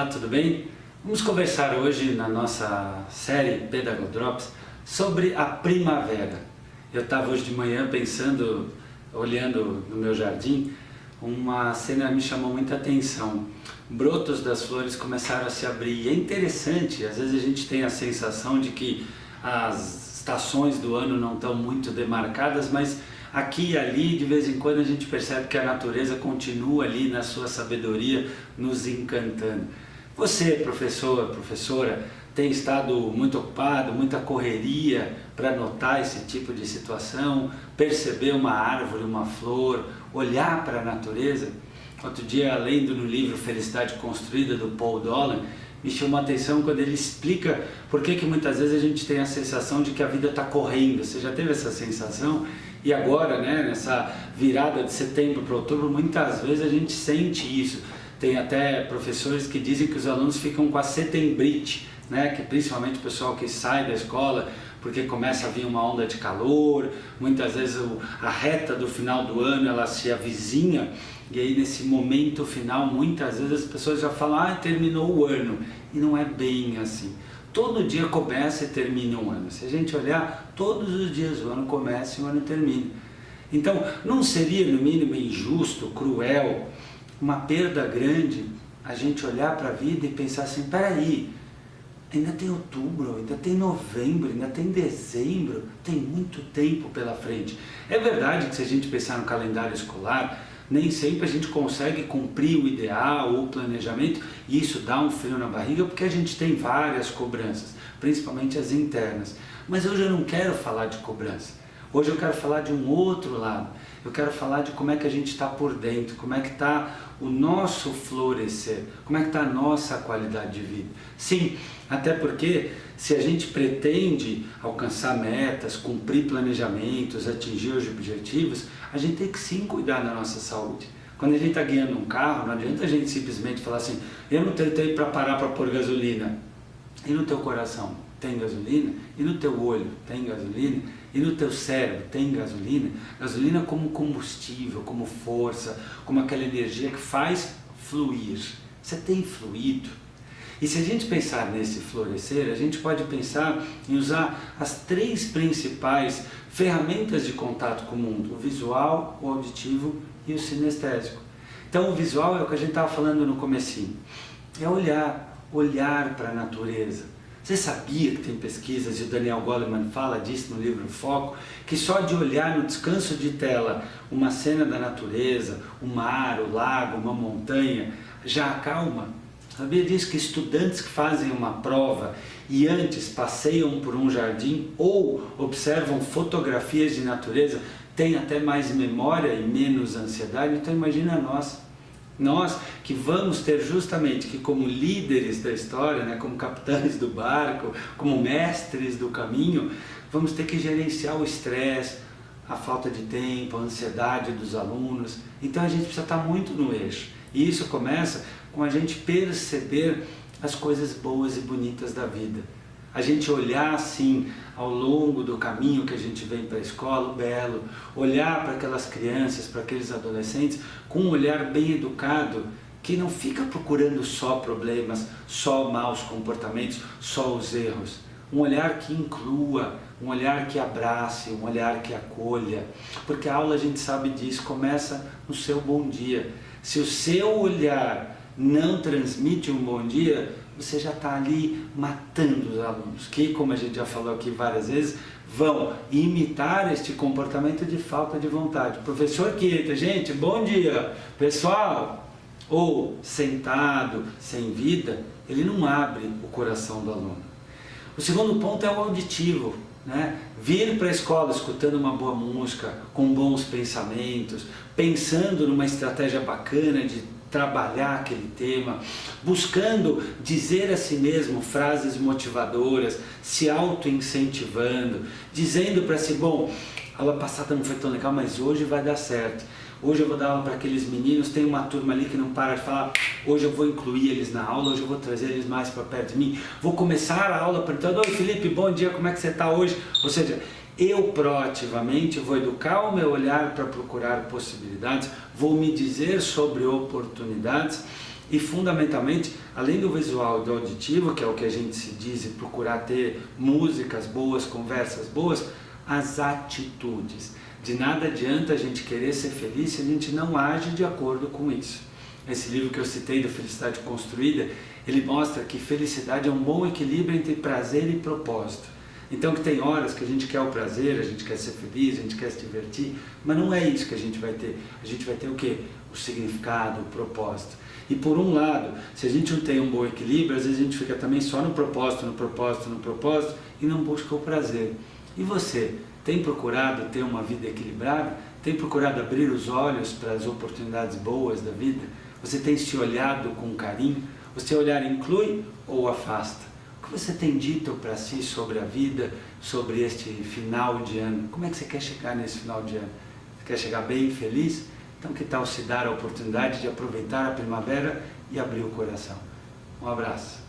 Olá, tudo bem? Vamos conversar hoje na nossa série Pedagodrops sobre a primavera. Eu estava hoje de manhã pensando, olhando no meu jardim, uma cena me chamou muita atenção. Brotos das flores começaram a se abrir. E é interessante, às vezes a gente tem a sensação de que as estações do ano não estão muito demarcadas, mas aqui e ali, de vez em quando, a gente percebe que a natureza continua ali na sua sabedoria, nos encantando. Você, professor, professora, tem estado muito ocupado, muita correria para notar esse tipo de situação, perceber uma árvore, uma flor, olhar para a natureza? Outro dia, lendo no livro Felicidade Construída, do Paul Dolan, me chamou a atenção quando ele explica por que muitas vezes a gente tem a sensação de que a vida está correndo. Você já teve essa sensação? E agora, nessa virada de setembro para outubro, muitas vezes a gente sente isso. Tem até professores que dizem que os alunos ficam com a setembrite, que principalmente o pessoal que sai da escola, porque começa a vir uma onda de calor, muitas vezes a reta do final do ano ela se avizinha, e aí nesse momento final, muitas vezes as pessoas já falam, terminou o ano, e não é bem assim. Todo dia começa e termina um ano. Se a gente olhar, todos os dias o ano começa e o ano termina. Então, não seria no mínimo injusto, cruel, uma perda grande a gente olhar para a vida e pensar assim, peraí, ainda tem outubro, ainda tem novembro, ainda tem dezembro, tem muito tempo pela frente. É verdade que se a gente pensar no calendário escolar, nem sempre a gente consegue cumprir o ideal ou o planejamento, e isso dá um frio na barriga porque a gente tem várias cobranças, principalmente as internas. Mas hoje eu não quero falar de cobrança, hoje eu quero falar de um outro lado. Eu quero falar de como é que a gente está por dentro, como é que está o nosso florescer, como é que está a nossa qualidade de vida. Sim, até porque se a gente pretende alcançar metas, cumprir planejamentos, atingir os objetivos, a gente tem que sim cuidar da nossa saúde. Quando a gente está guiando um carro, não adianta a gente simplesmente falar assim, eu não tentei para parar para pôr gasolina. E no teu coração tem gasolina? E no teu olho tem gasolina? E no teu cérebro tem gasolina? Gasolina como combustível, como força, como aquela energia que faz fluir. Você tem fluido? E se a gente pensar nesse florescer, a gente pode pensar em usar as três principais ferramentas de contato com o mundo: o visual, o auditivo e o sinestésico. Então o visual é o que a gente estava falando no comecinho. É olhar para a natureza. Você sabia que tem pesquisas, e o Daniel Goleman fala disso no livro Foco, que só de olhar no descanso de tela uma cena da natureza, o mar, o lago, uma montanha, já acalma? Sabia disso que estudantes que fazem uma prova e antes passeiam por um jardim ou observam fotografias de natureza têm até mais memória e menos ansiedade? Então imagina nós que vamos ter justamente que, como líderes da história, como capitães do barco, como mestres do caminho, vamos ter que gerenciar o estresse, a falta de tempo, a ansiedade dos alunos. Então a gente precisa estar muito no eixo. E isso começa com a gente perceber as coisas boas e bonitas da vida. A gente olhar assim ao longo do caminho que a gente vem para a escola, o belo, olhar para aquelas crianças, para aqueles adolescentes, com um olhar bem educado, que não fica procurando só problemas, só maus comportamentos, só os erros. Um olhar que inclua, um olhar que abrace, um olhar que acolha. Porque a aula, a gente sabe disso, começa no seu bom dia. Se o seu olhar não transmite um bom dia, você já está ali matando os alunos, que, como a gente já falou aqui várias vezes, vão imitar este comportamento de falta de vontade. Professor que entra, gente, bom dia, pessoal, ou sentado, sem vida, ele não abre o coração do aluno. O segundo ponto é o auditivo, vir para a escola escutando uma boa música, com bons pensamentos, pensando numa estratégia bacana de trabalhar aquele tema, buscando dizer a si mesmo frases motivadoras, se auto-incentivando, dizendo para si, bom, a aula passada não foi tão legal, mas hoje vai dar certo. Hoje eu vou dar aula para aqueles meninos, tem uma turma ali que não para de falar, hoje eu vou incluir eles na aula, hoje eu vou trazer eles mais para perto de mim, vou começar a aula perguntando, oi Felipe, bom dia, como é que você está hoje? Ou seja, eu proativamente vou educar o meu olhar para procurar possibilidades, vou me dizer sobre oportunidades E fundamentalmente, além do visual e do auditivo, que é o que a gente se diz e procurar ter músicas boas, conversas boas, as atitudes. De nada adianta a gente querer ser feliz se a gente não age de acordo com isso. Esse livro que eu citei, do Felicidade Construída, ele mostra que felicidade é um bom equilíbrio entre prazer e propósito. Então que tem horas que a gente quer o prazer, a gente quer ser feliz, a gente quer se divertir, mas não é isso que a gente vai ter. A gente vai ter o quê? O significado, o propósito. E por um lado, se a gente não tem um bom equilíbrio, às vezes a gente fica também só no propósito, no propósito, no propósito e não busca o prazer. E você, tem procurado ter uma vida equilibrada? Tem procurado abrir os olhos para as oportunidades boas da vida? Você tem se olhado com carinho? O seu olhar inclui ou afasta? O que você tem dito para si sobre a vida, sobre este final de ano? Como é que você quer chegar nesse final de ano? Você quer chegar bem, feliz? Então que tal se dar a oportunidade de aproveitar a primavera e abrir o coração? Um abraço.